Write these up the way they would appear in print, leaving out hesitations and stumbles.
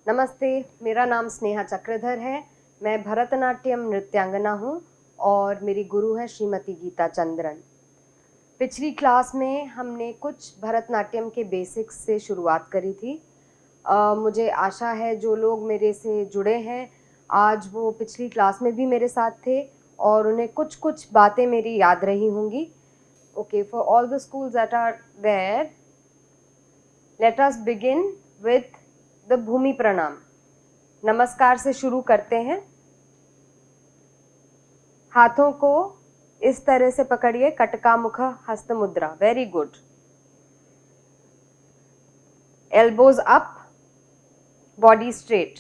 नमस्ते, मेरा नाम स्नेहा चक्रधर है। मैं भरतनाट्यम नृत्यांगना हूँ और मेरी गुरु है श्रीमती गीता चंद्रन। पिछली क्लास में हमने कुछ भरतनाट्यम के बेसिक्स से शुरुआत करी थी। मुझे आशा है जो लोग मेरे से जुड़े हैं आज वो पिछली क्लास में भी मेरे साथ थे और उन्हें कुछ कुछ बातें मेरी याद रही होंगी। Okay, for all the schools that are there, let us begin with the bhumi pranam. नमस्कार से शुरू करते हैं। हाथों को इस तरह से पकड़िए, कटकामुख हस्त मुद्रा। Very good. Elbows up, body straight.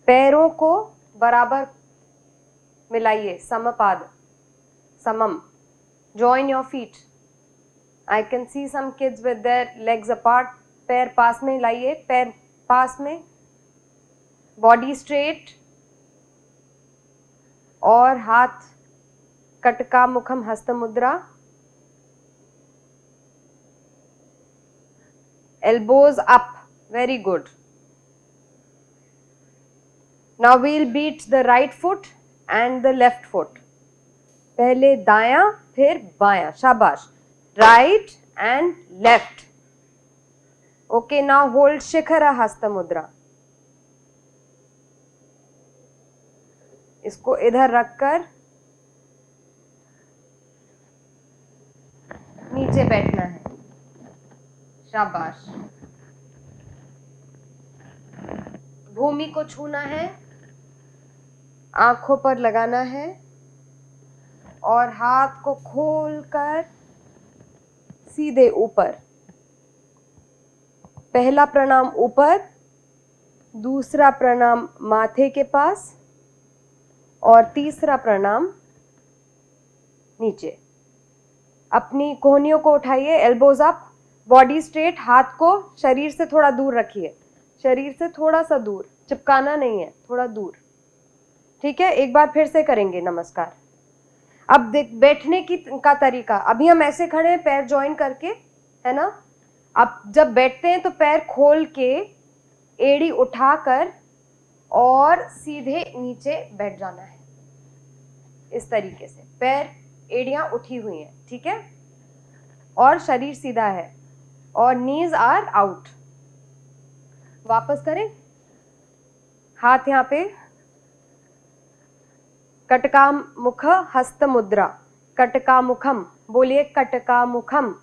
पैरों को बराबर मिलाइए, समपाद, समम। Join your feet. I can see some kids with their legs apart. पैर पास में लाइए, पैर पास में, बॉडी स्ट्रेट और हाथ कटका मुखम हस्त मुद्रा। Elbows up, very good. Now we'll beat the right foot and the left foot. पहले दायां फिर बायां, शाबाश। Right and left. Okay, now hold shikhar हस्त मुद्रा। इसको इधर रखकर नीचे बैठना है, शाबाश। भूमि को छूना है, आंखों पर लगाना है और हाथ को खोलकर सीधे ऊपर। पहला प्रणाम ऊपर, दूसरा प्रणाम माथे के पास और तीसरा प्रणाम नीचे। अपनी कोहनियों को उठाइए, एल्बोज अप, बॉडी स्ट्रेट। हाथ को शरीर से थोड़ा दूर रखिए, शरीर से थोड़ा सा दूर, चिपकाना नहीं है, थोड़ा दूर। ठीक है, एक बार फिर से करेंगे नमस्कार। अब देख बैठने का तरीका। अभी हम ऐसे खड़े हैं पैर ज्वाइन करके, है ना। अब जब बैठते हैं तो पैर खोल के एड़ी उठाकर और सीधे नीचे बैठ जाना है। इस तरीके से पैर, एड़ियां उठी हुई हैं, ठीक है, और शरीर सीधा है और नीज आर आउट। वापस करें, हाथ यहां पे, कटकामुख हस्त मुद्रा। कटकामुखम, बोलिए कटकामुखम,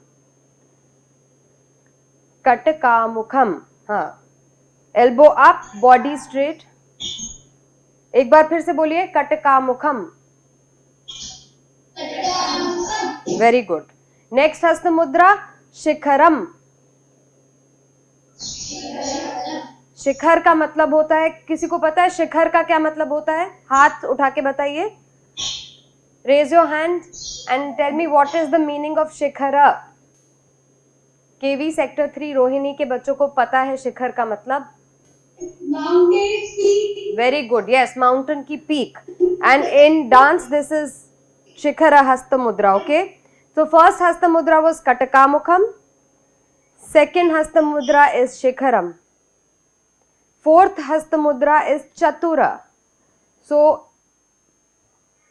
कटकामुखम। हाँ, एल्बो अप, बॉडी स्ट्रेट। एक बार फिर से बोलिए, कटकामुखम। Very good. नेक्स्ट हस्त मुद्रा शिखरम। शिखर का मतलब होता है, किसी को पता है शिखर का क्या मतलब होता है? हाथ उठा के बताइए। Raise your hand and tell me what is the meaning of shikhar. KV sector 3 Rohini के बच्चों को पता है शिखर का मतलब? Mountain peak. Very good, yes, mountain की peak. And in dance this is shikhar हस्त mudra. Okay, so first hasta mudra was katakamukham, second hasta mudra is shikharam, fourth hasta mudra is chatura. so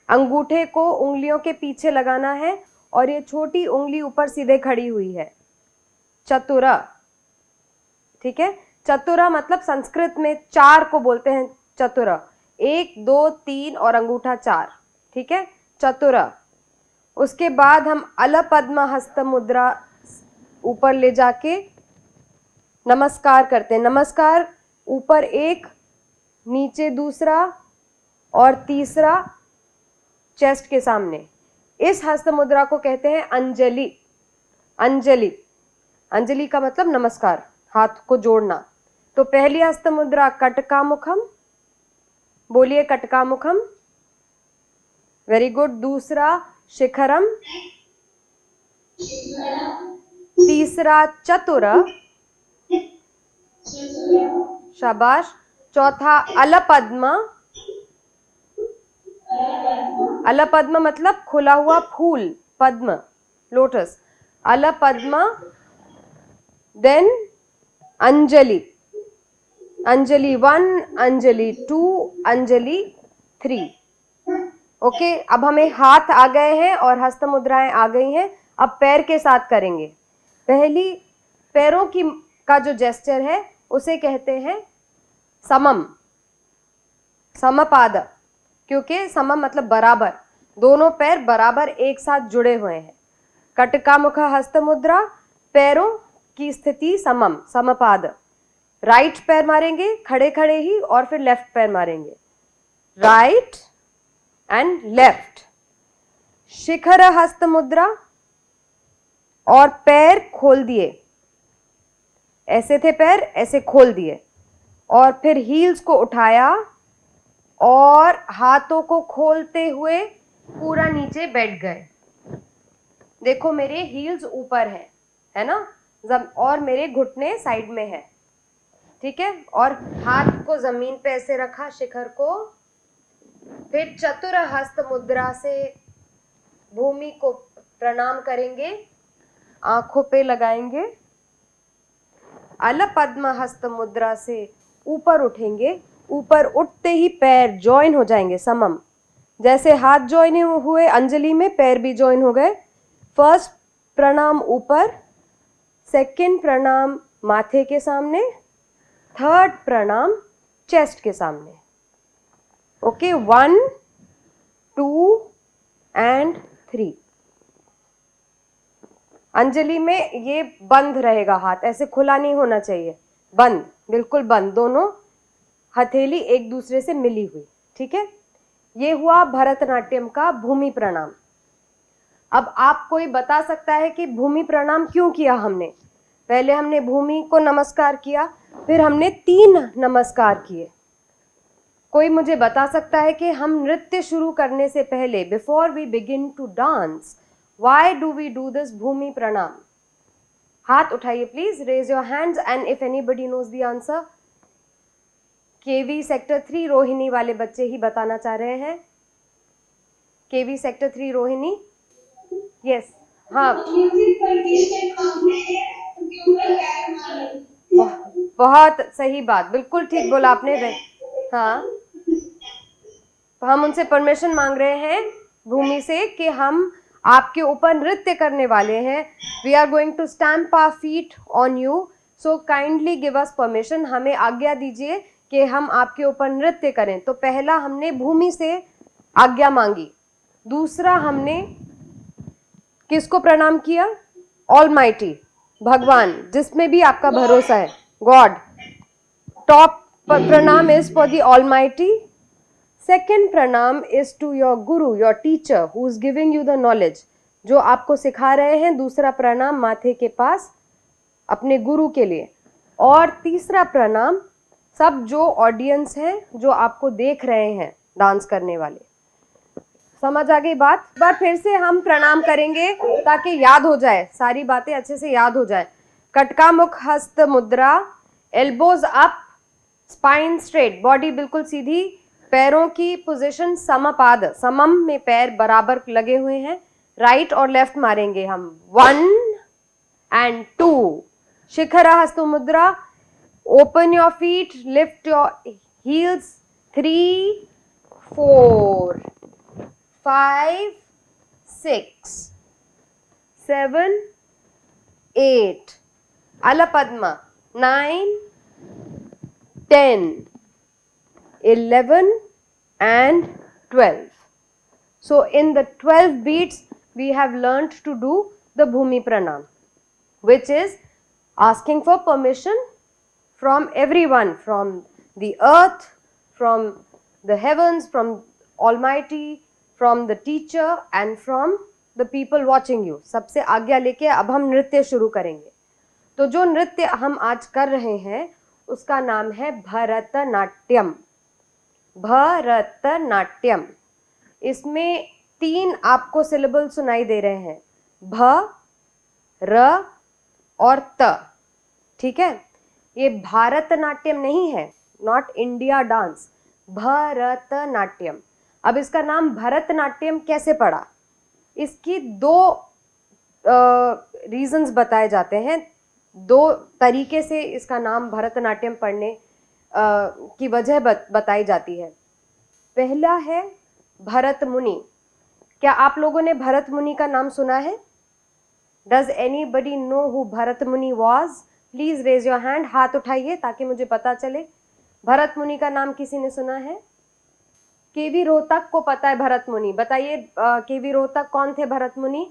अंगूठे को उंगलियों के पीछे लगाना है और ये छोटी उंगली ऊपर सीधे खड़ी हुई है, चतुरा। ठीक है, चतुरा मतलब संस्कृत में चार को बोलते हैं चतुरा। 1 2 3 और अंगूठा 4, ठीक है, चतुरा। उसके बाद हम अलपद्म हस्त मुद्रा ऊपर ले जाके नमस्कार करते हैं। नमस्कार, ऊपर एक, नीचे दूसरा और तीसरा चेस्ट के सामने। इस हस्त मुद्रा को कहते हैं अंजलि। अंजलि, अंजलि का मतलब नमस्कार, हाथ को जोड़ना। तो पहली हस्त मुद्रा कटकामुखम, बोलिए कटकामुखम। Very good. दूसरा शिखरम, तीसरा चतुर, शाबाश। चौथा अलपद्म। अलपद्म मतलब खुला हुआ फूल, पद्म, लोटस, अलपद्म। देन अंजलि। अंजलि 1, अंजलि 2, अंजलि 3। ओके, अब हमें हाथ आ गए हैं और हस्त मुद्राएं आ गई हैं। अब पैर के साथ करेंगे। पहली पैरों की का जो जेस्चर है उसे कहते हैं समम, समपाद, क्योंकि समम मतलब बराबर, दोनों पैर बराबर एक साथ जुड़े हुए हैं। कटकामुख हस्त मुद्रा, पैरों की स्थिति समम, समपाद। राइट पैर मारेंगे खड़े खड़े ही और फिर लेफ्ट पैर मारेंगे, राइट एंड लेफ्ट। शिखर हस्त मुद्रा और पैर खोल दिए, ऐसे थे पैर, ऐसे खोल दिए और फिर हील्स को उठाया और हाथों को खोलते हुए पूरा नीचे बैठ गए। देखो मेरे हील्स ऊपर है ना, और मेरे घुटने साइड में है, ठीक है। और हाथ को जमीन पे ऐसे रखा, शिखर को। फिर चतुर हस्त मुद्रा से भूमि को प्रणाम करेंगे, आंखों पे लगाएंगे। अल पद्म हस्त मुद्रा से ऊपर उठेंगे, ऊपर उठते ही पैर ज्वाइन हो जाएंगे समम। जैसे हाथ ज्वाइन हुए अंजलि में, पैर भी ज्वाइन हो गए। फर्स्ट प्रणाम ऊपर, सेकंड प्रणाम माथे के सामने, थर्ड प्रणाम चेस्ट के सामने। Okay, 1, 2 and 3। अंजलि में ये बंद रहेगा, हाथ ऐसे खुला नहीं होना चाहिए, बंद, बिल्कुल बंद, दोनों हथेली एक दूसरे से मिली हुई, ठीक है। ये हुआ भरतनाट्यम का भूमि प्रणाम। अब आप कोई बता सकता है कि भूमि प्रणाम क्यों किया हमने? पहले हमने भूमि को नमस्कार किया, फिर हमने 3 नमस्कार किए। कोई मुझे बता सकता है कि हम नृत्य शुरू करने से पहले, before we begin to dance, why do we do this bhumi pranam? हाथ उठाइए please, raise your hands and if anybody knows the answer. KV sector 3 Rohini वाले बच्चे ही बताना चाह रहे हैं। केवी सेक्टर 3 रोहिणी, यस, हाँ, बहुत सही बात, बिल्कुल ठीक बोला आपने। हाँ, तो हम उनसे परमिशन मांग रहे हैं भूमि से कि हम आपके ऊपर नृत्य करने वाले हैं। We are going to stamp our feet on you, so kindly give us permission. हमें आज्ञा दीजिए कि हम आपके ऊपर नृत्य करें। तो पहला हमने भूमि से आज्ञा मांगी, दूसरा हमने किसको प्रणाम किया? ऑलमाइटी, भगवान, जिसमें भी आपका भरोसा है, God. Top pranam is for the Almighty. Second pranam is to your guru, your teacher, who is giving you the knowledge, जो आपको सिखा रहे हैं। दूसरा प्रणाम माथे के पास अपने गुरु के लिए। और तीसरा प्रणाम सब जो ऑडियंस हैं, जो आपको देख रहे हैं डांस करने वाले। समझ आ गई बात? एक बार फिर से हम प्रणाम करेंगे ताकि याद हो जाए, सारी बातें अच्छे से याद हो जाए। कटकामुख हस्त मुद्रा, elbows up, spine straight, body बिल्कुल सीधी, पैरों की पोजीशन समपाद, समम में पैर बराबर लगे हुए हैं। राइट और लेफ्ट मारेंगे हम, 1 एंड 2। शिखर हस्त मुद्रा, open your feet, lift your heels, 3, 4, 5, 6, 7, 8, अल पद्मा, 9, 10, 11 and 12. So in the 12 beats we have learnt to do the Bhumi Pranam, which is asking for permission from everyone, from the earth, from the heavens, from Almighty, from the teacher and from the people watching you. सबसे आज्ञा लेके अब हम नृत्य शुरू करेंगे। तो जो नृत्य हम आज कर रहे हैं उसका नाम है भरतनाट्यम। भरतनाट्यम, इसमें 3 आपको सिलेबल सुनाई दे रहे हैं, भ, र और त, ठीक है। ये भारतनाट्यम नहीं है, नॉट इंडिया डांस, भरतनाट्यम। अब इसका नाम भरतनाट्यम कैसे पड़ा? इसकी 2 रीजंस बताए जाते हैं, 2 तरीके से इसका नाम भरतनाट्यम पढ़ने की वजह बताई जाती है। पहला है भरत मुनि। क्या आप लोगों ने भरत मुनि का नाम सुना है? Does anybody know who Bharat Muni was? Please raise your hand, हाथ उठाइए ताकि मुझे पता चले। भरत मुनि का नाम किसी ने सुना है? केवी रोहतक को पता है भरत मुनि, बताइए केवी रोहतक कौन थे भरत मुनि?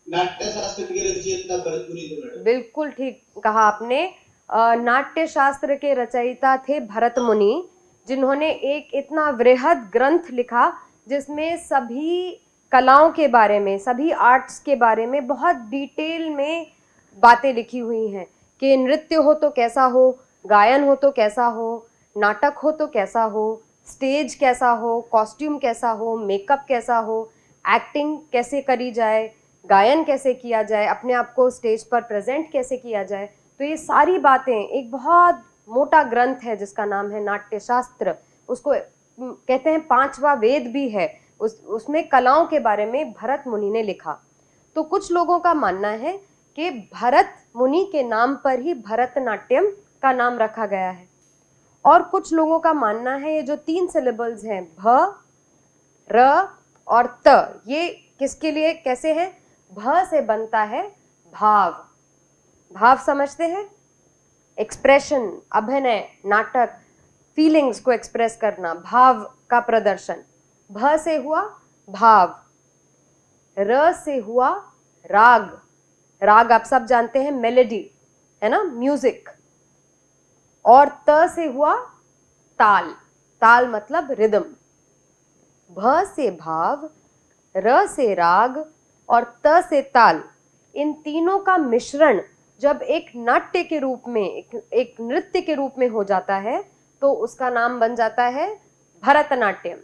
नाट्य शास्त्र के रचयिता भरत मुनि थे। बिल्कुल ठीक कहा आपने, नाट्य शास्त्र के रचयिता थे भरत मुनि, जिन्होंने एक इतना वृहद ग्रंथ लिखा जिसमें सभी कलाओं के बारे में, सभी आर्ट्स के बारे में बहुत डिटेल में बातें लिखी हुई हैं कि नृत्य हो तो कैसा हो, गायन हो तो कैसा हो, नाटक हो तो कैसा हो, स्टेज कैसा हो, कॉस्ट्यूम कैसा हो, मेकअप कैसा हो, एक्टिंग कैसे करी जाए, गायन कैसे किया जाए, अपने आप को स्टेज पर प्रेजेंट कैसे किया जाए। तो ये सारी बातें, एक बहुत मोटा ग्रंथ है जिसका नाम है नाट्य शास्त्र। उसको कहते हैं पांचवा वेद भी है। उसमें कलाओं के बारे में भरत मुनि ने लिखा। तो कुछ लोगों का मानना है कि भरत मुनि के नाम पर ही भरतनाट्यम का नाम रखा गया है। और कुछ लोगों का मानना है ये जो 3 सिलेबल्स हैं भ, र और त, ये किसके लिए कैसे है? भ से बनता है भाव। भाव समझते हैं? एक्सप्रेशन, अभिनय, नाटक, फीलिंग्स को एक्सप्रेस करना, भाव का प्रदर्शन। भ से हुआ भाव, र से हुआ राग। राग आप सब जानते हैं, मेलोडी है ना, म्यूजिक। और त से हुआ ताल। ताल मतलब रिदम। भ से भाव, र से राग और त से ताल। इन तीनों का मिश्रण जब एक नाट्य के रूप में, एक नृत्य के रूप में हो जाता है तो उसका नाम बन जाता है भरतनाट्यम।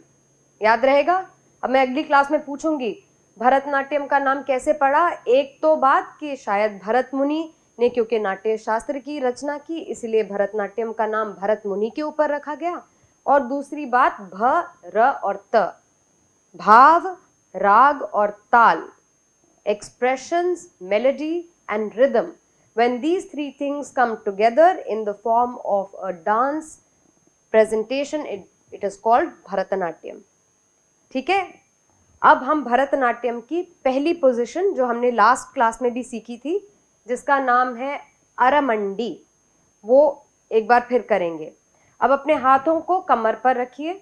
याद रहेगा? अब मैं अगली क्लास में पूछूंगी भरतनाट्यम का नाम कैसे पड़ा। एक तो बात कि शायद भरत मुनि ने क्योंकि नाट्य शास्त्र की रचना की इसलिए भरतनाट्यम का नाम भरत मुनि के ऊपर रखा गया। और दूसरी बात भ, र और त, भाव, राग और ताल, expressions, melody and rhythm. When these 3 things come together in the form of a dance presentation, it is called Bharatanatyam. ठीक है? अब हम भरतनाट्यम की पहली पोजीशन जो हमने लास्ट क्लास में भी सीखी थी, जिसका नाम है अरमंडी, वो एक बार फिर करेंगे। अब अपने हाथों को कमर पर रखिए,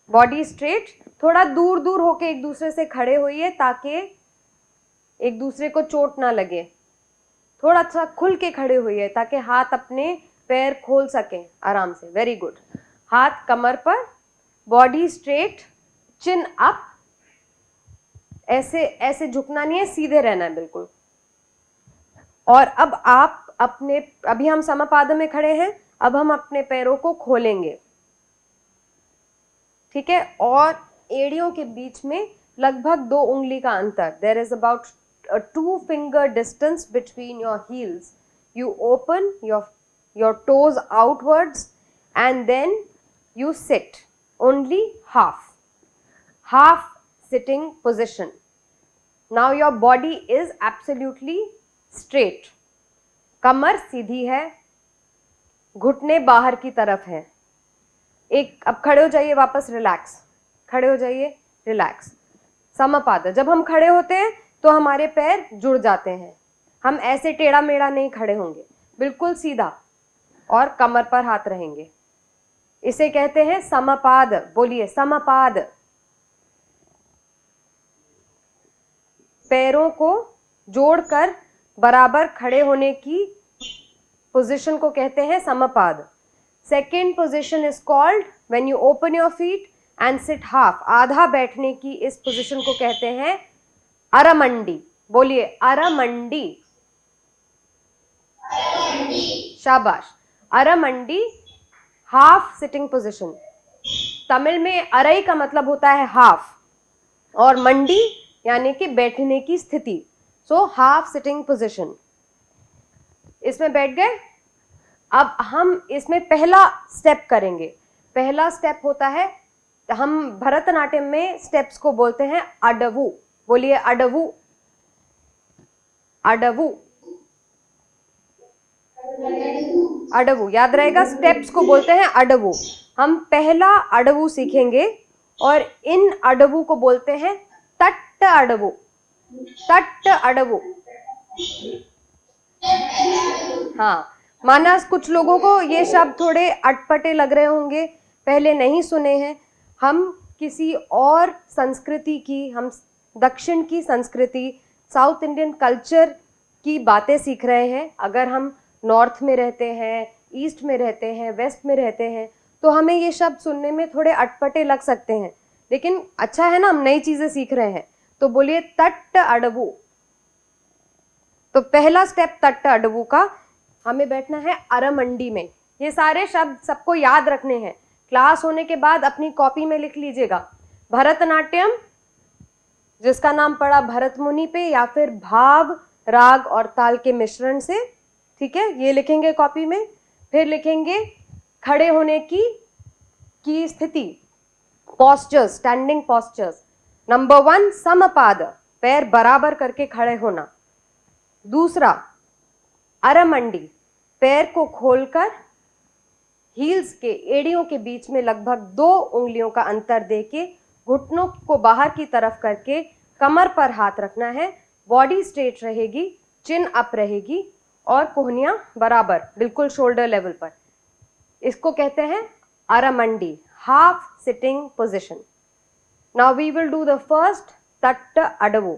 बॉडी स्ट्रेट, थोड़ा दूर दूर होके एक दूसरे से खड़े होइए ताकि एक दूसरे को चोट ना लगे। थोड़ा सा खुल के खड़े होइए ताकि हाथ अपने पैर खोल सकें आराम से। Very good. हाथ कमर पर, बॉडी स्ट्रेट, चिन अप, ऐसे ऐसे झुकना नहीं है, सीधे रहना है बिल्कुल। और अब आप अपने, अभी हम समपाद में खड़े हैं, अब हम अपने पैरों को खोलेंगे। ठीक है? और एड़ियों के बीच में लगभग 2 उंगली का अंतर। There is about a 2 finger distance between your heels. You open your toes outwards and then you sit only half sitting position. Now your body is absolutely straight. कमर सीधी है, घुटने बाहर की तरफ है। एक, अब खड़े हो जाइए वापस, रिलैक्स, खड़े हो जाइए, रिलैक्स। समपाद। जब हम खड़े होते हैं तो हमारे पैर जुड़ जाते हैं, हम ऐसे टेढ़ा मेढ़ा नहीं खड़े होंगे, बिल्कुल सीधा और कमर पर हाथ रहेंगे। इसे कहते हैं समपाद। बोलिए समपाद। पैरों को जोड़कर बराबर खड़े होने की पोजीशन को कहते हैं समपाद। Second position is called when you open your feet and sit half. आधा बैठने की इस पोजीशन को कहते हैं अरमंडी। बोलिए अरमंडी। शाबाश। अरमंडी, हाफ सिटिंग पोजीशन। तमिल में अरई का मतलब होता है हाफ और मंडी यानी कि बैठने की स्थिति। So half sitting position. इसमें बैठ गए। अब हम इसमें पहला स्टेप करेंगे। पहला स्टेप होता है, हम भरतनाट्यम में स्टेप्स को बोलते हैं अडवु। बोलिए अडवु। अडवु। अडवु, याद रहेगा, स्टेप्स को बोलते हैं अडवु। हम पहला अडवु सीखेंगे और इन अडवु को बोलते हैं तट्ट अडवु, तट्ट अडवु। हाँ, माना कुछ लोगों को ये शब्द थोड़े अटपटे लग रहे होंगे, पहले नहीं सुने हैं। हम किसी और संस्कृति की, हम दक्षिण की संस्कृति, साउथ इंडियन कल्चर की बातें सीख रहे हैं। अगर हम नॉर्थ में रहते हैं, ईस्ट में रहते हैं, वेस्ट में रहते हैं, तो हमें ये शब्द सुनने में थोड़े अटपटे लग सकते हैं, लेकिन अच्छा है ना, हम नई चीजें सीख रहे हैं। तो बोलिए तट्ट अडवु। तो पहला स्टेप तट्ट अडवु का, हमें बैठना है अरमंडी में। ये सारे शब्द सबको याद रखने हैं, क्लास होने के बाद अपनी कॉपी में लिख लीजिएगा। भरतनाट्यम, जिसका नाम पड़ा भरत मुनि पे, या फिर भाव, राग और ताल के मिश्रण से, ठीक है, ये लिखेंगे कॉपी में। फिर लिखेंगे खड़े होने की स्थिति, पोस्चर्स, स्टैंडिंग पोस्चर्स। नंबर 1 समपाद, पैर बराबर करके खड़े होना। दूसरा अरमंडी, पैर को खोलकर हील्स के, एड़ियों के बीच में लगभग 2 उंगलियों का अंतर देके घुटनों को बाहर की तरफ करके कमर पर हाथ रखना है। बॉडी स्ट्रेट रहेगी, चिन अप रहेगी और कोहनियां बराबर, बिल्कुल शोल्डर लेवल पर। इसको कहते हैं aramandi, half sitting position. Now we will do the first tatta adavu.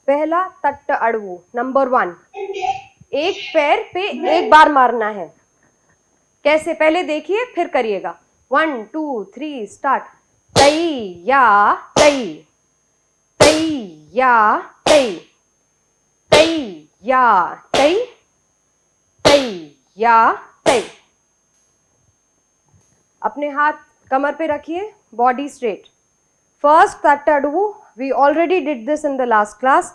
पहला तट्ट अडवु, नंबर 1, एक पैर पे एक बार मारना है। कैसे, पहले देखिए फिर करिएगा। 1 2 3 स्टार्ट। तई या तई, तई या तई, तई या तई, तई या तई। अपने हाथ कमर पे रखिए, body straight. First tatta adavu, we already did this in the last class.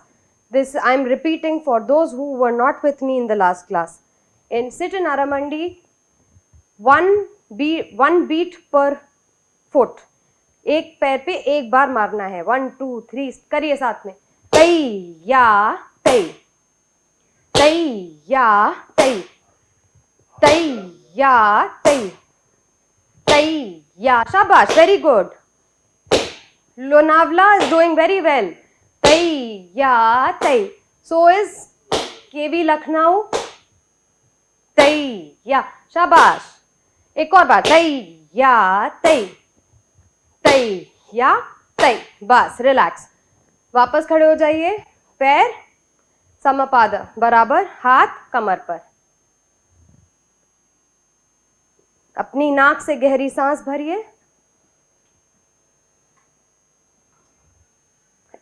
This I am repeating for those who were not with me in the last class. In sit in Aramandi, one beat per foot. एक पैर पे एक बार मारना है। 1 2 3 करिए साथ में। तई या तई, तई या तई, तई या तई, तई या, शाबाश, very good. Lonavala is doing very well. Tei ya tei. So is KV Lucknow. Tei ya, शाबाश। एक और बार, तई या तई, तई या तई। बस रिलैक्स, वापस खड़े हो जाइए। पैर समपाद बराबर, हाथ कमर पर। अपनी नाक से गहरी सांस भरिए।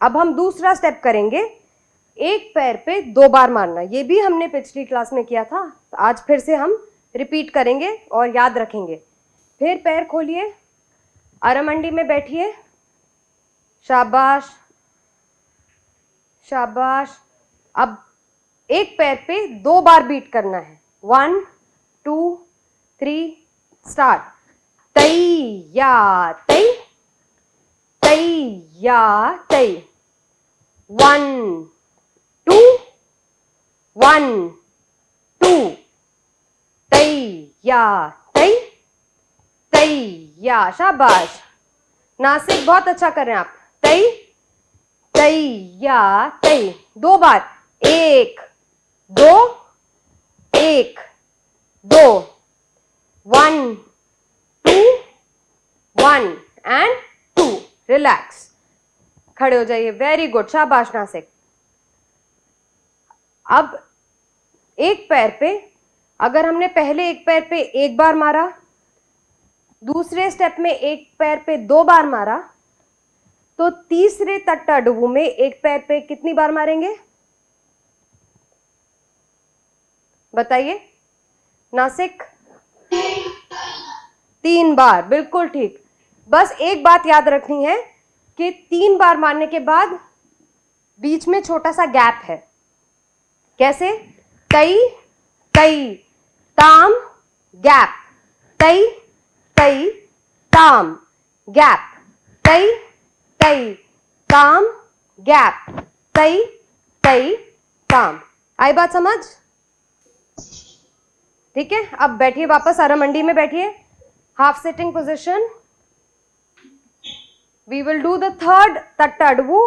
अब हम दूसरा स्टेप करेंगे, एक पैर पे 2 बार मारना। ये भी हमने पिछली क्लास में किया था, तो आज फिर से हम रिपीट करेंगे और याद रखेंगे। फिर पैर खोलिए, अरमंडी में बैठिए। शाबाश, शाबाश। अब एक पैर पे 2 बार बीट करना है। 1 2 3 स्टार्ट। तई या तई, तई या तई। 1 2 1 2, तई या तई, तई या, शाबाश। नासिक बहुत अच्छा कर रहे हैं आप। तई, तई या तई। 2 बार, 1 2 1 2, 1 2 1 एंड 2। रिलैक्स, खड़े हो जाइए। वेरी गुड, शाबाश नासिक। अब एक पैर पे, अगर हमने पहले एक पैर पे एक बार मारा, दूसरे स्टेप में एक पैर पे 2 बार मारा, तो तीसरे तट्ट अडवु में एक पैर पे कितनी बार मारेंगे बताइए नासिक? 3 बार, बिल्कुल ठीक। बस एक बात याद रखनी है कि 3 बार मारने के बाद बीच में छोटा सा गैप है। कैसे? तई तई ताम गैप, तई तई ताम गैप, तई तई ताम गैप, तई तई ताम। आई बात समझ? ठीक है, अब बैठिए वापस आरामंडी में बैठिए, half sitting position. We will do the third tatta adavu,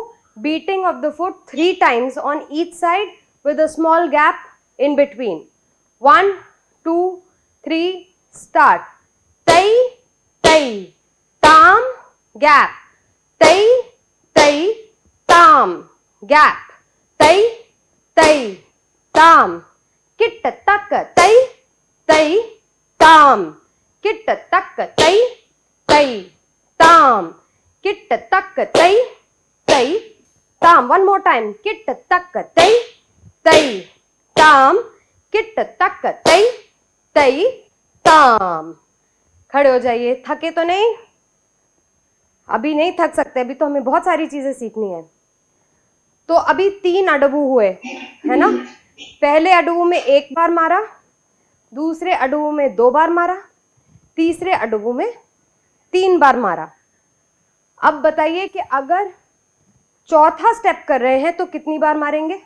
beating of the foot 3 times on each side with a small gap in between. 1, 2, 3, start. Tai, tai, tam, gap. Tai, tai, tam, gap. Tai, tai, tam. Kit tak, tai, tai, tam. Kit tak, tai, tai, tam. Kit tak, tai, tai, tam. One more time. Kit tak tai tai tam. Kit tak tai tai tam. खड़े हो जाइए। थके तो नहीं? अभी नहीं थक सकते, अभी तो हमें बहुत सारी चीजें सीखनी है। तो अभी 3 अडवू हुए है ना। पहले अडवू में 1 बार मारा, दूसरे अडवू में 2 बार मारा, तीसरे अडवू में 3 बार मारा। अब बताइए कि अगर चौथा स्टेप कर रहे हैं तो कितनी बार मारेंगे?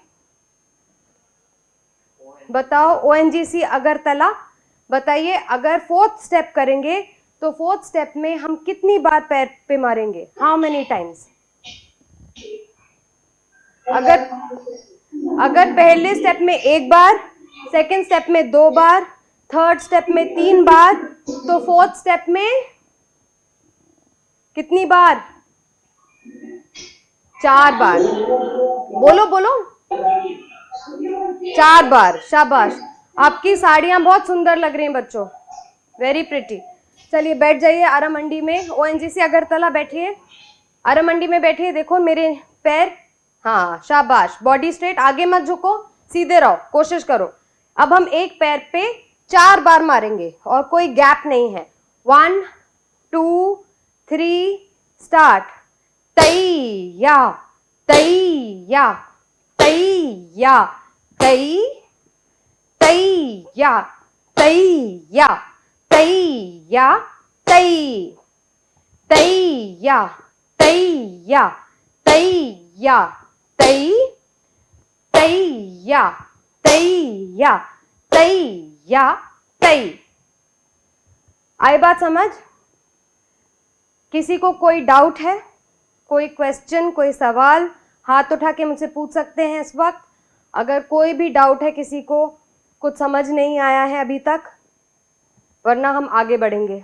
बताओ ONGC अगरतला, बताइए अगर 4th स्टेप करेंगे तो 4th स्टेप में हम कितनी बार पैर पे मारेंगे? How many times? अगर पहले स्टेप में 1 बार, सेकेंड स्टेप में 2 बार, थर्ड स्टेप में 3 बार, तो 4th स्टेप में कितनी बार? 4 बार। बोलो बोलो, 4 बार। शाबाश, आपकी साड़ियां बहुत सुंदर लग रही हैं बच्चों, वेरी प्रिटी। चलिए बैठ जाइए आरामंडी में। ONGC अगरतला बैठिए, आरामंडी में बैठिए। देखो मेरे पैर, हाँ शाबाश, बॉडी स्ट्रेट, आगे मत झुको, सीधे रहो, कोशिश करो। अब हम एक पैर पे 4 बार मारेंगे और कोई गैप नहीं है। 1, 2, 3, स्टार्ट। तैया तैया तैया तै तैया तैया तैया तै तैया तैया तैया तै तैया तैया तैया तै। आई बात समझ? किसी को कोई डाउट है, कोई क्वेश्चन, कोई सवाल? हाथ उठा के मुझसे पूछ सकते हैं इस वक्त। अगर कोई भी डाउट है, किसी को कुछ समझ नहीं आया है अभी तक, वरना हम आगे बढ़ेंगे।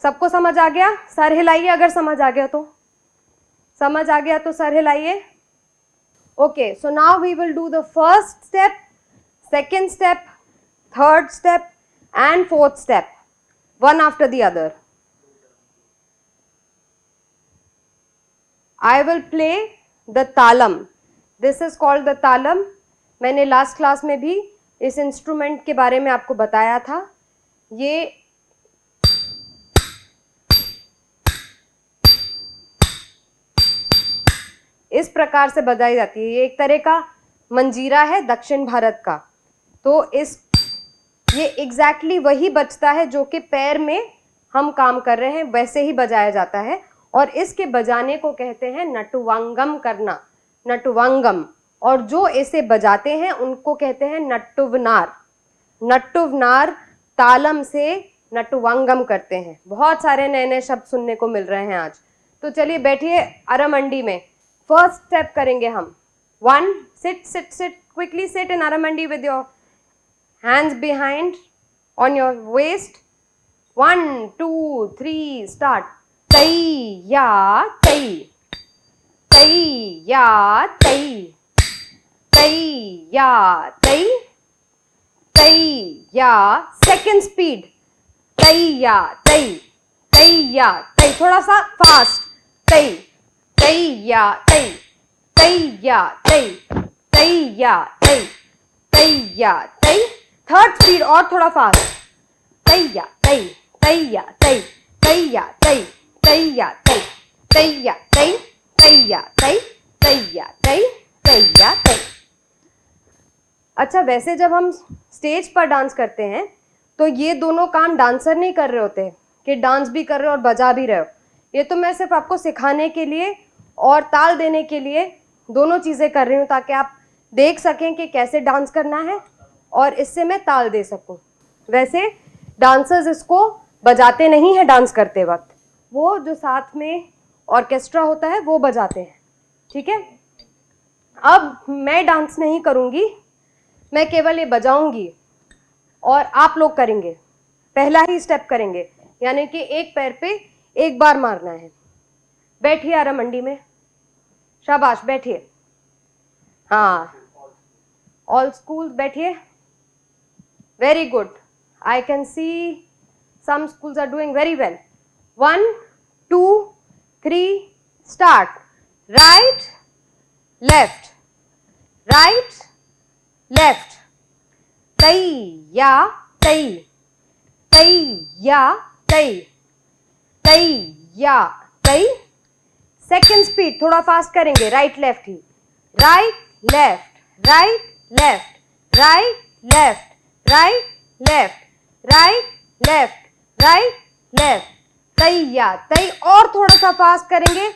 सबको समझ आ गया? सर हिलाइए अगर समझ आ गया तो। समझ आ गया तो सर हिलाइए। Okay, so now we will do the first step, second step, third step and fourth step, one after the other. I will play the talam. This is called the talam. मैंने लास्ट क्लास में भी इस instrument के बारे में आपको बताया था। ये इस प्रकार से बजाई जाती है। ये एक तरह का मंजीरा है दक्षिण भारत का। तो ये एग्जैक्टली वही बजता है जो कि पैर में हम काम कर रहे हैं, वैसे ही बजाया जाता है। और इसके बजाने को कहते हैं नटुवांगम करना, नटुवांगम। और जो इसे बजाते हैं उनको कहते हैं नट्टुवनार। नट्टुवनार तालम से नटुवांगम करते हैं। बहुत सारे नए नए शब्द सुनने को मिल रहे हैं आज। तो चलिए बैठिए आरामंडी में। फर्स्ट स्टेप करेंगे हम। 1, sit sit sit, quickly sit in aramandi with your hands behind on your waist. 1, 2, 3, start. Taiya tai taiya tai taiya tai taiya. Second speed. Taiya tai taiya tai, थोड़ा सा fast. tai taiya tai taiya tai taiya tai taiya tai। Third speed और थोड़ा fast. तैया तै तैया तै तैया तै तैया तै तैया तै तैया तै तैया तै तैया तै। अच्छा, वैसे जब हम स्टेज पर डांस करते हैं तो ये दोनों काम डांसर नहीं कर रहे होते कि डांस भी कर रहे हो और बजा भी रहे हो। ये तो मैं सिर्फ आपको सिखाने के लिए और ताल देने के लिए दोनों चीज़ें कर रही हूँ, ताकि आप देख सकें कि कैसे डांस करना है और इससे मैं ताल दे सकूं। वैसे डांसर्स इसको बजाते नहीं है डांस करते वक्त, वो जो साथ में ऑर्केस्ट्रा होता है वो बजाते हैं। ठीक है, अब मैं डांस नहीं करूंगी, मैं केवल ये बजाऊंगी और आप लोग करेंगे। पहला ही स्टेप करेंगे, यानी कि एक पैर पे एक बार मारना है। बैठिए आरामंडी में, शाबाश बैठिए। हाँ, ऑल स्कूल बैठिए, very good. I can see some schools are doing very well. 1 2 3 start. Right left, right left, तैया तई, तैया तई, तैया तई। सेकेंड स्पीड थोड़ा फास्ट करेंगे, राइट लेफ्ट ही, right left, right left, right left, right left, right left, right left, तैया तई। और थोड़ा सा फास्ट करेंगे,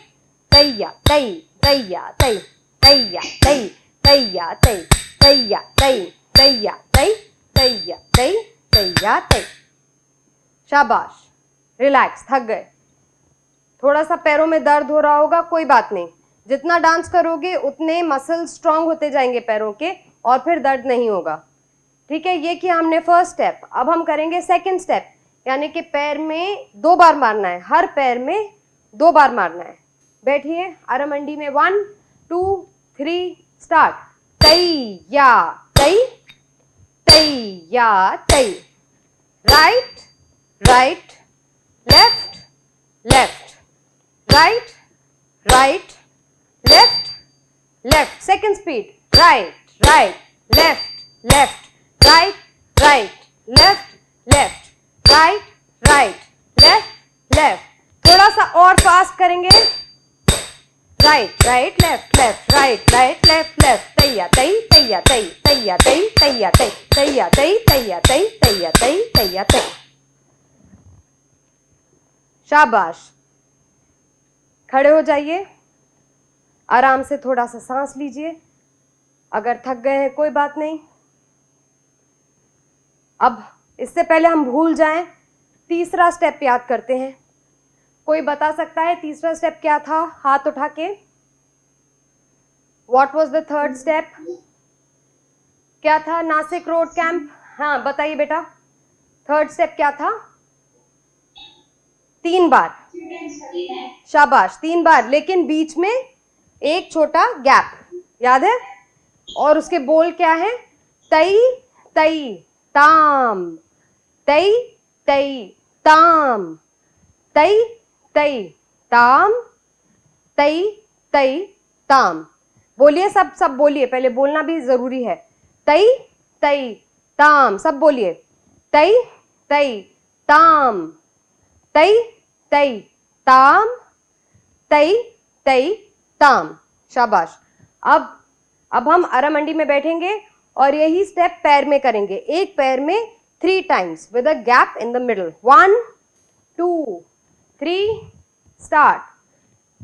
तैया तई, तैया तई, तैया तई, तैया तई, तैया तई, तैया तई, तैया तई, तैया तई। शाबाश, रिलैक्स, थक गए। थोड़ा सा पैरों में दर्द हो रहा होगा, कोई बात नहीं, जितना डांस करोगे उतने मसल स्ट्रांग होते जाएंगे पैरों के और फिर दर्द नहीं होगा। ठीक है, ये किया हमने फर्स्ट स्टेप। अब हम करेंगे सेकंड स्टेप, यानी कि पैर में 2 बार मारना है, हर पैर में 2 बार मारना है। बैठिए आरामंडी में। 1 2 3 स्टार्ट। तैया तई, तैया तई, right right, left left, right right, left left. Second speed, right right, left left, right right, left left, right right, left left. थोड़ा सा और फास्ट करेंगे, right right, left left, right right, left left, तैया तई, तैया तई, तैया तई, तैया तई, तैया तई, तैया तई, तैया तई, तैया तई। शाबाश, खड़े हो जाइए, आराम से थोड़ा सा सांस लीजिए। अगर थक गए हैं कोई बात नहीं। अब इससे पहले हम भूल जाएं, तीसरा स्टेप याद करते हैं। कोई बता सकता है तीसरा स्टेप क्या था? हाथ उठा के। What was the third step? क्या था? Nashik road camp. हाँ बताइए बेटा, थर्ड स्टेप क्या था? 3 बार। शाबाश, 3 बार, लेकिन बीच में एक छोटा गैप, याद है? और उसके बोल क्या है? तई तई ताम, तई तई ताम, तई तई ताम, तई तई ताम। बोलिए, सब बोलिए, पहले बोलना भी जरूरी है। तई तई ताम, सब बोलिए। तई तई ताम, तई तई ताम, तई तई ताम। शाबाश। अब हम आरामंडी में बैठेंगे और यही स्टेप पैर में करेंगे, एक पैर में 3 times with a gap in the middle. 1 2 3 start.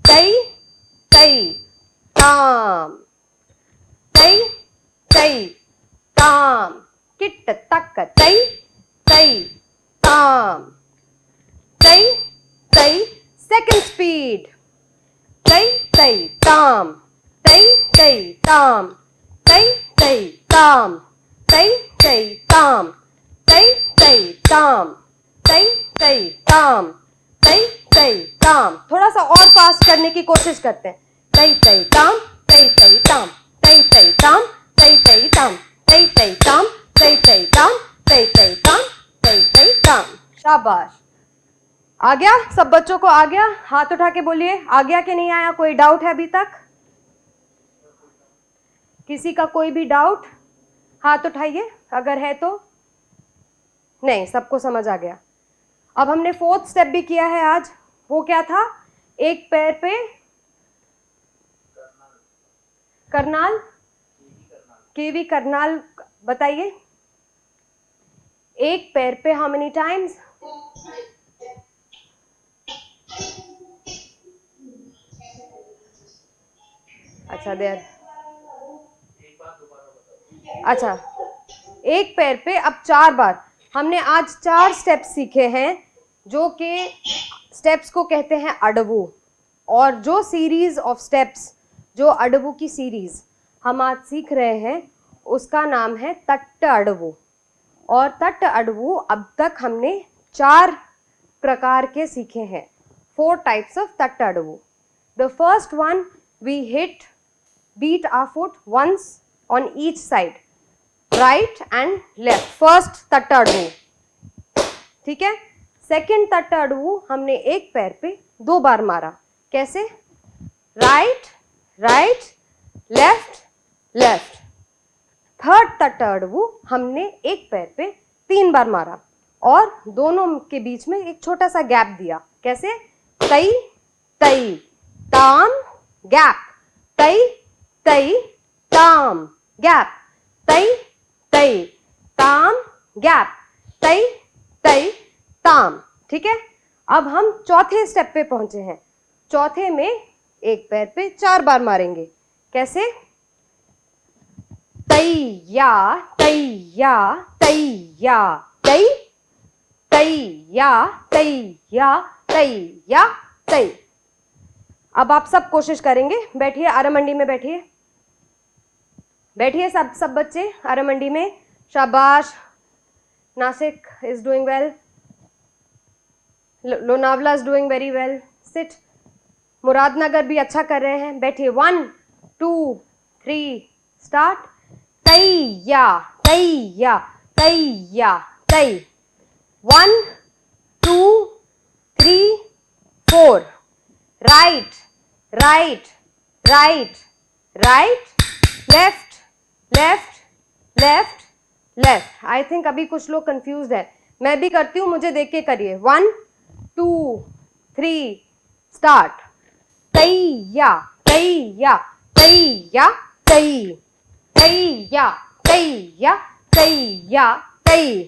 तई तई ताम, तई तई ताम, किट तक, तई तई ताम, तई तई। सेकंड स्पीड, तई तई ताम, तई तई ताम, तई तई ताम, तई तई ताम, तई तई ताम, तई तई ताम, तई तई ताम। थोड़ा सा और फास्ट करने की कोशिश करते हैं। तई तई ताम, तई तई ताम, तई तई ताम, तई तई ताम, तई तई ताम, तई तई ताम, तई तई ताम, तई तई ताम। शाबाश। आ गया? सब बच्चों को आ गया? हाथ उठा के बोलिए, आ गया कि नहीं आया? कोई डाउट है अभी तक? किसी का कोई भी डाउट? हाथ उठाइए अगर है तो। नहीं, सबको समझ आ गया। अब हमने 4th स्टेप भी किया है आज। वो क्या था? एक पैर पे करनाल, केवी करनाल। बताइए, एक पैर पे हाउ मेनी टाइम्स? अच्छा देर, अच्छा एक पैर पे अब 4 बार। हमने आज 4 स्टेप्स सीखे हैं जो कि स्टेप्स को कहते हैं अडवु, और जो सीरीज ऑफ स्टेप्स, जो अडवु की सीरीज हम आज सीख रहे हैं उसका नाम है तट्ट अडवु। और तट्ट अडवु अब तक हमने 4 प्रकार के सीखे हैं, 4 types of tatta adavu. The first one, we beat our foot once on each side, right and left, first Tatt अडवु, ठीक है। सेकेंड तट्ट अडवु हमने एक पैर पे 2 बार मारा, कैसे? Right right, left left. Third tatta adavu हमने एक पैर पे 3 बार मारा और दोनों के बीच में एक छोटा सा गैप दिया, कैसे? तई तई ताम गैप, तई तई ताम गैप, तई तई ताम गैप, तई तई ताम, ठीक है। अब हम चौथे स्टेप पे पहुंचे हैं। चौथे में एक पैर पे 4 बार मारेंगे, कैसे? तैया तैया तैया तै, तैया तैया तैया तै। अब आप सब कोशिश करेंगे, बैठिए आरामंडी में, बैठिए बैठिए सब बच्चे आरामंडी में। शाबाश, Nashik is doing well, Lonavala is doing very well, sit. Muradnagar भी अच्छा कर रहे हैं, बैठिए। 1 2 3 स्टार्ट। तैया तैया तैया तै। 1 2 3 4। Right right right right, left left left left. I think अभी कुछ लोग कंफ्यूज्ड है, मैं भी करती हूँ, मुझे देख के करिए। 1 2 3 स्टार्ट। तैया तैया तैया तै, तैया तैया तैया तै,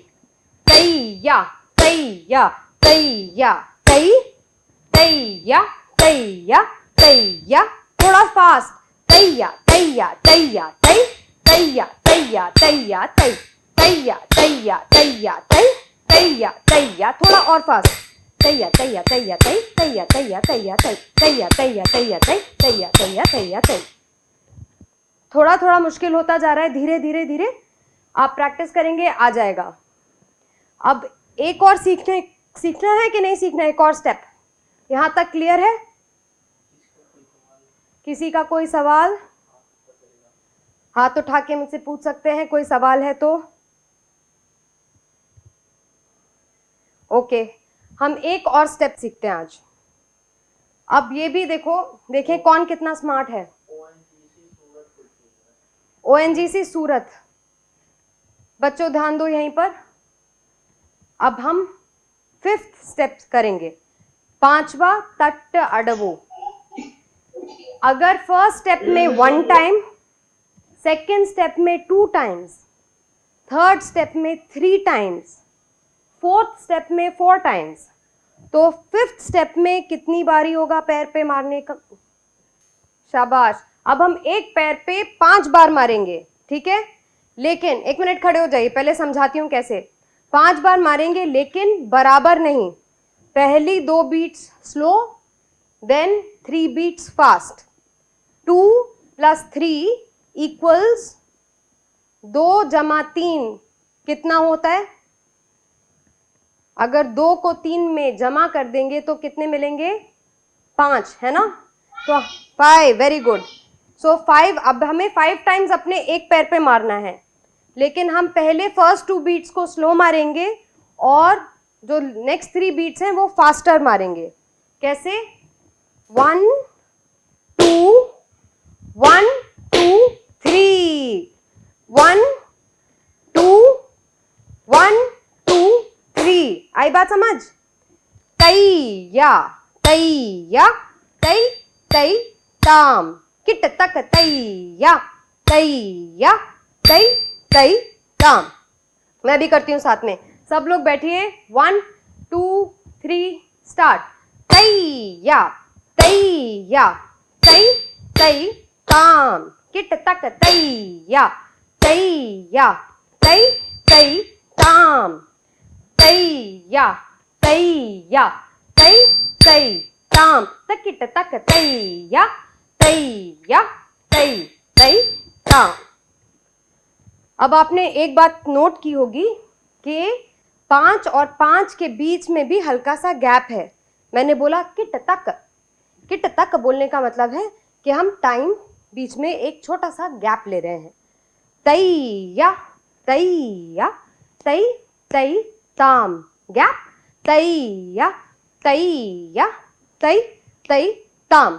तैया तैया तैया तै, तैया तैया तैया। थोड़ा फास्ट। तैया तैया तैया तै, तैया तैया तैया तै, तैया तैया तैया तै, तैया तैया। थोड़ा और फास्ट। तैया तैया तैया तै, तैया तैया तैया तै, तैया तैया तैया तै, तैया तैया तैया तै। थोड़ा थोड़ा मुश्किल होता जा रहा है, धीरे धीरे धीरे आप प्रैक्टिस करेंगे, आ जाएगा। अब एक और सीखना है कि नहीं सीखना है? एक और स्टेप। यहाँ तक क्लियर है? किसी का कोई सवाल? हाथ उठा के मुझसे पूछ सकते हैं, कोई सवाल है तो। ओके, हम एक और स्टेप सीखते हैं आज। अब ये भी देखो, देखें कौन कितना स्मार्ट है। ONGC सूरत, बच्चों ध्यान दो यहीं पर। अब हम 5th स्टेप करेंगे, 5वां तट्ट अडवु। अगर फर्स्ट स्टेप में 1 टाइम, सेकेंड स्टेप में 2 टाइम्स, थर्ड स्टेप में 3 टाइम्स, फोर्थ स्टेप में 4 टाइम्स, तो 5th स्टेप में कितनी बारी होगा पैर पे मारने का? शाबाश। अब हम एक पैर पे 5 बार मारेंगे, ठीक है। लेकिन 1 मिनट खड़े हो जाइए, पहले समझाती हूँ कैसे। 5 बार मारेंगे लेकिन बराबर नहीं। पहली 2 beats slow, then 3 beats fast. 2 + 3 = 2 + 3 कितना होता है? अगर 2 को 3 में जमा कर देंगे तो कितने मिलेंगे? 5, है ना? तो 5, वेरी गुड। सो 5, अब हमें 5 टाइम्स अपने एक पैर पे मारना है, लेकिन हम पहले फर्स्ट 2 बीट्स को स्लो मारेंगे और जो नेक्स्ट 3 बीट्स हैं वो फास्टर मारेंगे। कैसे? 1 2 1 2 3, 1 2 1 2 3। आई बात समझ? तैया तैया तै, तै ताम, किट तक तैया तैया तै, तै ताम। मैं भी करती हूँ साथ में, सब लोग बैठिए। 1 2 3 स्टार्ट। तैया तैया तै, तै ताम, किट तक तैया तैया तै, तै ताम, तैया तैया तै तै ताम, तकिट तक तैया तैया तै तै ताम। अब आपने एक बात नोट की होगी कि 5 और 5 के बीच में भी हल्का सा गैप है। मैंने बोला किट तक बोलने का मतलब है कि हम टाइम बीच में एक छोटा सा गैप ले रहे हैं। तैया तैया तै तै ताम, गैप, तैया तैया तै तै ताम।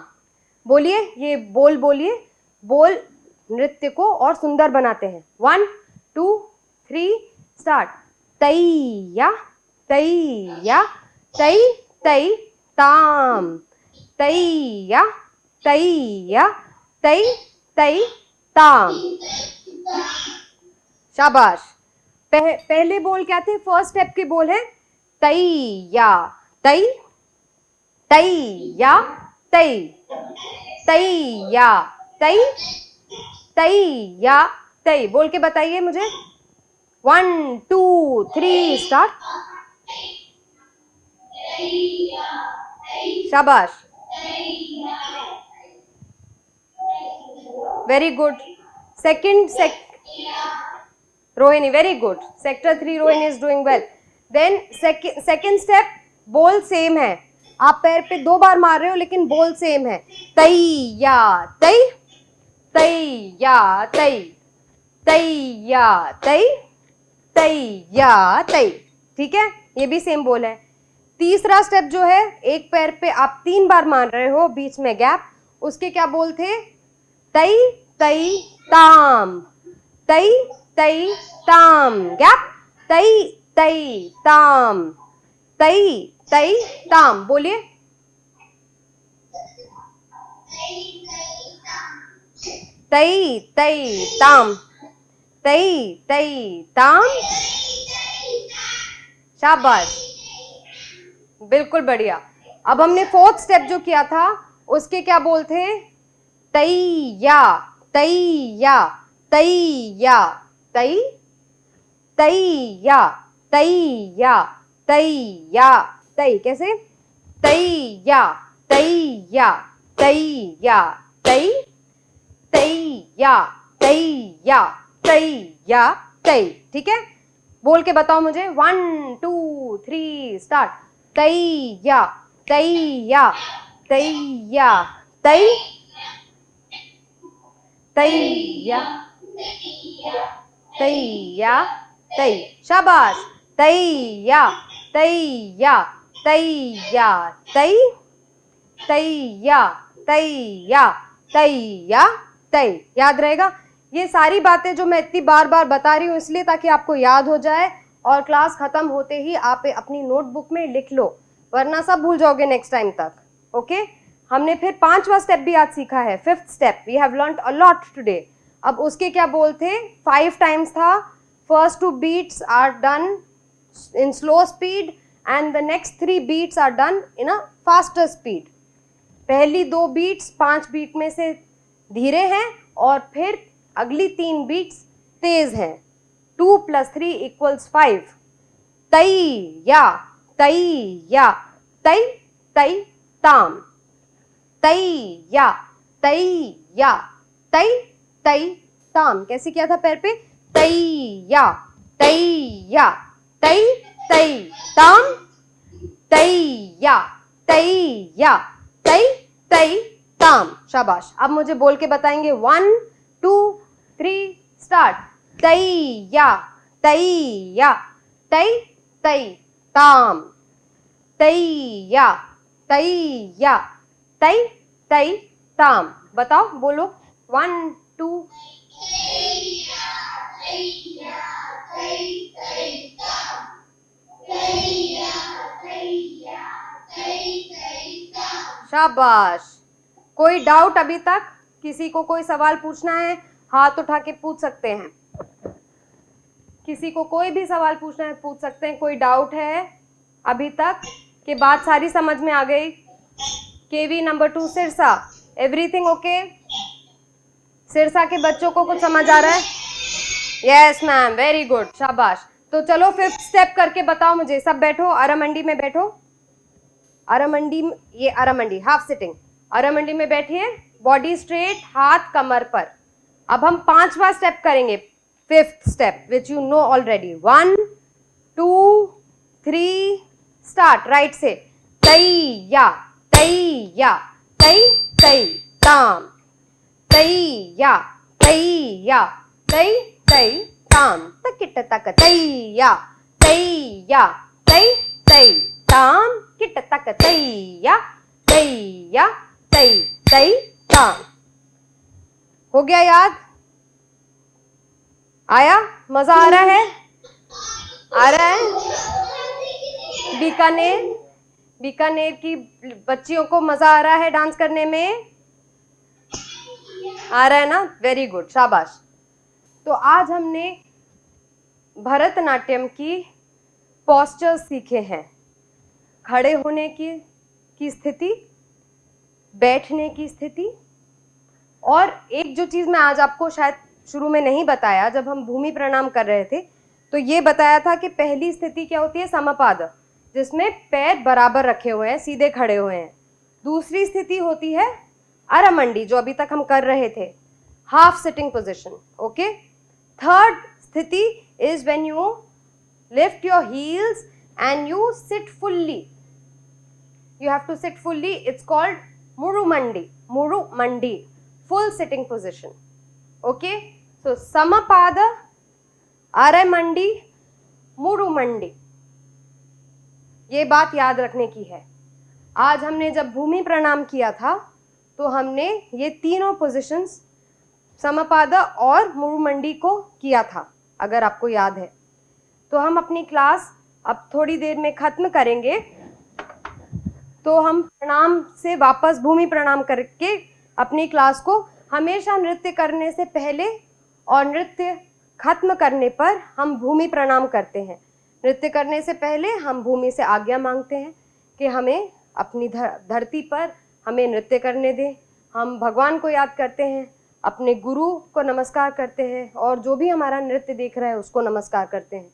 बोलिए, ये बोलिए, बोल नृत्य को और सुंदर बनाते हैं। 1 2 3 स्टार्ट। तैया तैया तै तै ताम, तैया तैया तै तै ताम। शाबाश। पहले बोल क्या थे? फर्स्ट स्टेप के बोल है तैया तै तैया तै तैया तै तैया तै। बोल के बताइए मुझे। 1 2 3 स्टार्ट। शाबाश, very good. Rohini, very good. Sector 3 Rohini is doing well. Then second step, बोल सेम है। आप पैर पे 2 बार मार रहे हो लेकिन बोल सेम है। तैया तै तैया तै तैया तै तैया तै। ठीक है, ये भी सेम बोल है। तीसरा स्टेप जो है, एक पैर पे आप 3 बार मार रहे हो, बीच में गैप, उसके क्या बोल थे? तै तै ताम, तै तै ताम, गैप, तै तै ताम, तै तै ताम। बोलिए। तै तै ताम, तै तै ताम। शाबाश, बिल्कुल बढ़िया। अब हमने फोर्थ स्टेप जो किया था उसके क्या बोल थे? तैया तैया तैया तै तैया तैया तैया तै। कैसे? तैया तैया तैया तै तैया तैया तैया तै। ठीक है, बोल के बताओ मुझे। 1 2 3 स्टार्ट। तैया तैया तैया तै तैया तैया तै। शाबाश। तैया तैया तैया तै तैया तैया तैया तै। याद रहेगा? ये सारी बातें जो मैं इतनी बार बार बता रही हूँ इसलिए ताकि आपको याद हो जाए और क्लास खत्म होते ही आप अपनी नोटबुक में लिख लो, वरना सब भूल जाओगे नेक्स्ट टाइम तक। ओके, हमने फिर 5वां स्टेप भी आज सीखा है। 5th step, we have learned a lot today. अब उसके क्या बोल थे? 5 टाइम्स था। First 2 beats are done in slow speed and the next 3 beats are done in a faster speed. पहली 2 बीट्स 5 बीट में से धीरे हैं और फिर अगली 3 बीट्स तेज हैं। 2 + 3 = 5। तैया तैया तै तै ताम, तैया तैया तै तै ताम। कैसे किया था पैर पे? तैया तैया तै तै ताम, तैया तैया तै तै ताम। शाबाश। अब मुझे बोल के बताएंगे। 1 2 3 स्टार्ट। तैया तैया तै तै ताम, तैया तैया तै तै ताम। बताओ, बोलो। 1 2 शाबाश। कोई डाउट अभी तक? किसी को कोई सवाल पूछना है? हाथ उठा के पूछ सकते हैं। किसी को कोई भी सवाल पूछना है पूछ सकते हैं। कोई डाउट है अभी तक कि बात सारी समझ में आ गई? KV number 2 Sirsa, everything okay? Sirsa के बच्चों को कुछ समझ आ रहा है? यस मैम, वेरी गुड, शाबाश। तो चलो 5th स्टेप करके बताओ मुझे। सब बैठो, अरामंडी में बैठो। अरामंडी, ये अरामंडी हाफ सिटिंग। अरामंडी में बैठिए, बॉडी स्ट्रेट, हाथ कमर पर। अब हम 5वां स्टेप करेंगे, 5th step which you know already. 1 2 3 start. Right से तैया तैया तै तै ताम, तैया तैया तै तै ताम, तकिट तक तैया तैया तै तै ताम, किट तक तैया तैया तै तै ताम। हो गया याद? आया? मजा आ रहा है? आ रहा है? बीकानेर की बच्चियों को मजा आ रहा है डांस करने में? आ रहा है ना? वेरी गुड, शाबाश। तो आज हमने भरतनाट्यम की पोस्चर्स सीखे हैं। खड़े होने की स्थिति, बैठने की स्थिति, और एक जो चीज मैं आज आपको शायद शुरू में नहीं बताया, जब हम भूमि प्रणाम कर रहे थे तो ये बताया था कि पहली स्थिति क्या होती है, समपाद, जिसमें पैर बराबर रखे हुए हैं, सीधे खड़े हुए हैं। दूसरी स्थिति होती है अरामंडी, जो अभी तक हम कर रहे थे, half sitting position. Okay. Third स्थिति is when you lift your heels and you sit fully. You have to sit fully. It's called Murumandi. Murumandi, full sitting position. Okay. So Samapada, Aramandi, Murumandi. ये बात याद रखने की है। आज हमने जब भूमि प्रणाम किया था तो हमने ये तीनों पोजिशंस समपादा और मुरुमंडी को किया था, अगर आपको याद है। तो हम अपनी क्लास अब थोड़ी देर में खत्म करेंगे, तो हम प्रणाम से वापस भूमि प्रणाम करके अपनी क्लास को हमेशा नृत्य करने से पहले और नृत्य खत्म करने पर हम भूमि प्रणाम करते हैं। नृत्य करने से पहले हम भूमि से आज्ञा मांगते हैं कि हमें अपनी धरती पर हमें नृत्य करने दें। हम भगवान को याद करते हैं, अपने गुरु को नमस्कार करते हैं, और जो भी हमारा नृत्य देख रहा है उसको नमस्कार करते हैं।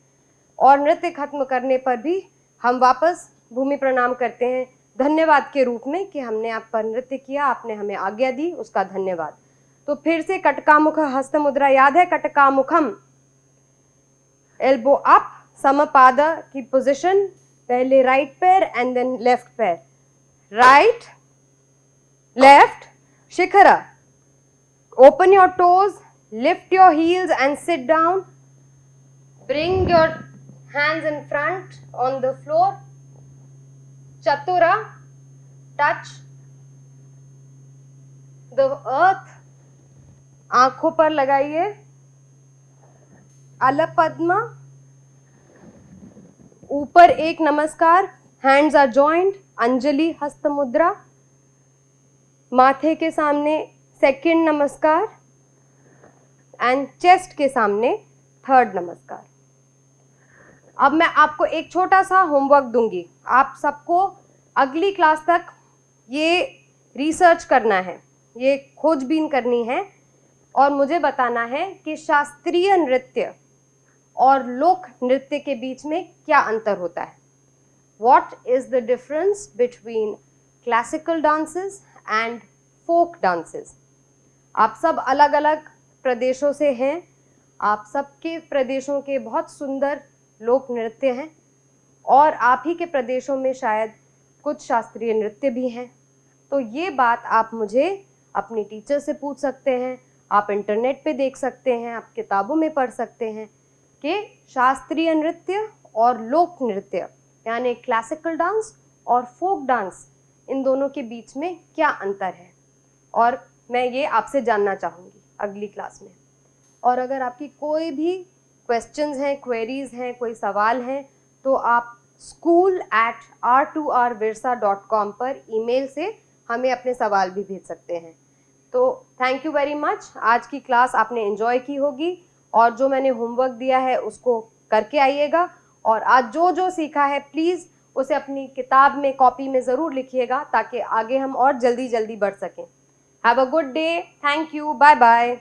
और नृत्य खत्म करने पर भी हम वापस भूमि प्रणाम करते हैं, धन्यवाद के रूप में कि हमने आप पर नृत्य किया, आपने हमें आज्ञा दी, उसका धन्यवाद। तो फिर से कटकामुख हस्त मुद्रा याद है? कटकामुखम, एल्बो अप, समपाद की पोजीशन, पहले राइट पैर एंड देन लेफ्ट पैर, right left, shikhara, open your toes, lift your heels and sit down, bring your hands in front on the floor, chatura, touch the earth, आंखों पर लगाइए, अलपद्मा, ऊपर एक नमस्कार, हैंड्स आर जॉइंट, अंजलि हस्त मुद्रा, माथे के सामने सेकंड नमस्कार एंड चेस्ट के सामने थर्ड नमस्कार। अब मैं आपको एक छोटा सा होमवर्क दूंगी। आप सबको अगली क्लास तक ये रिसर्च करना है, ये खोजबीन करनी है और मुझे बताना है कि शास्त्रीय नृत्य और लोक नृत्य के बीच में क्या अंतर होता है। What is the difference between classical dances and folk dances? आप सब अलग अलग प्रदेशों से हैं, आप सबके प्रदेशों के बहुत सुंदर लोक नृत्य हैं, और आप ही के प्रदेशों में शायद कुछ शास्त्रीय नृत्य भी हैं। तो ये बात आप मुझे अपनी टीचर से पूछ सकते हैं, आप इंटरनेट पे देख सकते हैं, आप किताबों में पढ़ सकते हैं कि शास्त्रीय नृत्य और लोक नृत्य यानी क्लासिकल डांस और फोक डांस, इन दोनों के बीच में क्या अंतर है, और मैं ये आपसे जानना चाहूँगी अगली क्लास में। और अगर आपकी कोई भी क्वेश्चंस हैं, क्वेरीज हैं, कोई सवाल हैं, तो आप school@r2rvirsa.com पर ईमेल से हमें अपने सवाल भी भेज सकते हैं। तो थैंक यू वेरी मच। आज की क्लास आपने एंजॉय की होगी, और जो मैंने होमवर्क दिया है उसको करके आइएगा, और आज जो जो सीखा है प्लीज़ उसे अपनी किताब में, कॉपी में ज़रूर लिखिएगा, ताकि आगे हम और जल्दी जल्दी बढ़ सकें। Have a good day, thank you, bye bye.